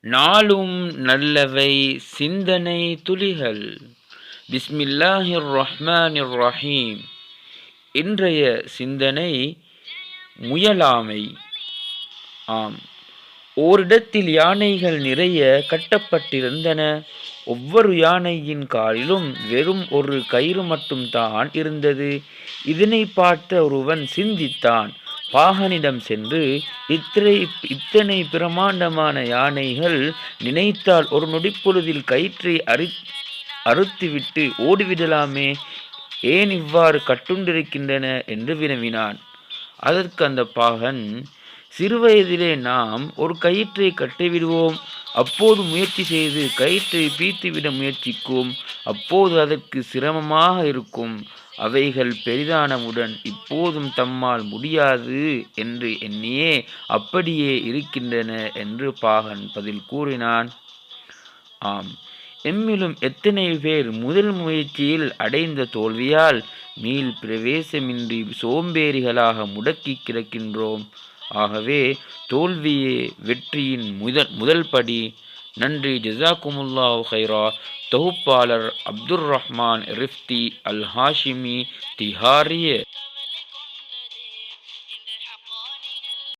நாளும் நல்லவை சிந்தனை துளிகள். பிஸ்மில்லாஹிர் ரஹ்மானிர் ரஹீம். இன்றைய சிந்தனை முயலாமை. ஆம், ஓரிடத்தில் யானைகள் நிறைய கட்டப்பட்டிருந்தன. ஒவ்வொரு யானையின் காலிலும் வெறும் ஒரு கயிறு மட்டும் தான் இருந்தது. இதனை பார்த்த ஒருவன் சிந்தித்தான். பாகனிடம் சென்று, இத்தனை பிரமாண்டமான யானைகள் நினைத்தால் ஒரு நொடிப்பொழுதில் கயிற்றை அறுத்துவிட்டு ஓடிவிடலாமே, ஏன் இவ்வாறு கட்டுண்டிருக்கின்றன என்று வினவினான். அதற்கு அந்த பாகன், சிறுவயதிலே நாம் ஒரு கயிற்றை கட்டிவிடுவோம், அப்போது முயற்சி செய்து கயிற்றை பீத்துவிட முயற்சிக்கும், அப்போது அதற்கு சிரமமாக இருக்கும். அவைகள் பெரிதானவுடன் இப்போதும் தம்மால் முடியாது என்று எண்ணியே அப்படியே இருக்கின்றன என்று பாகன் பதில் கூறினான். ஆம், எம்மிலும் எத்தனை பேர் முதல் முயற்சியில் அடைந்த தோல்வியால் மீள் பிரவேசமின்றி சோம்பேறிகளாக முடக்கி கிடக்கின்றோம். ஆகவே தோல்வியே வெற்றியின் முதல் படி. நன்றி. ஜஸாக்குமுல்லாஹு ஹைரா. தொகுப்பாளர் அப்துர் ரஹ்மான் ரிஃப்தி அல் ஹாஷிமி, திஹாரிய.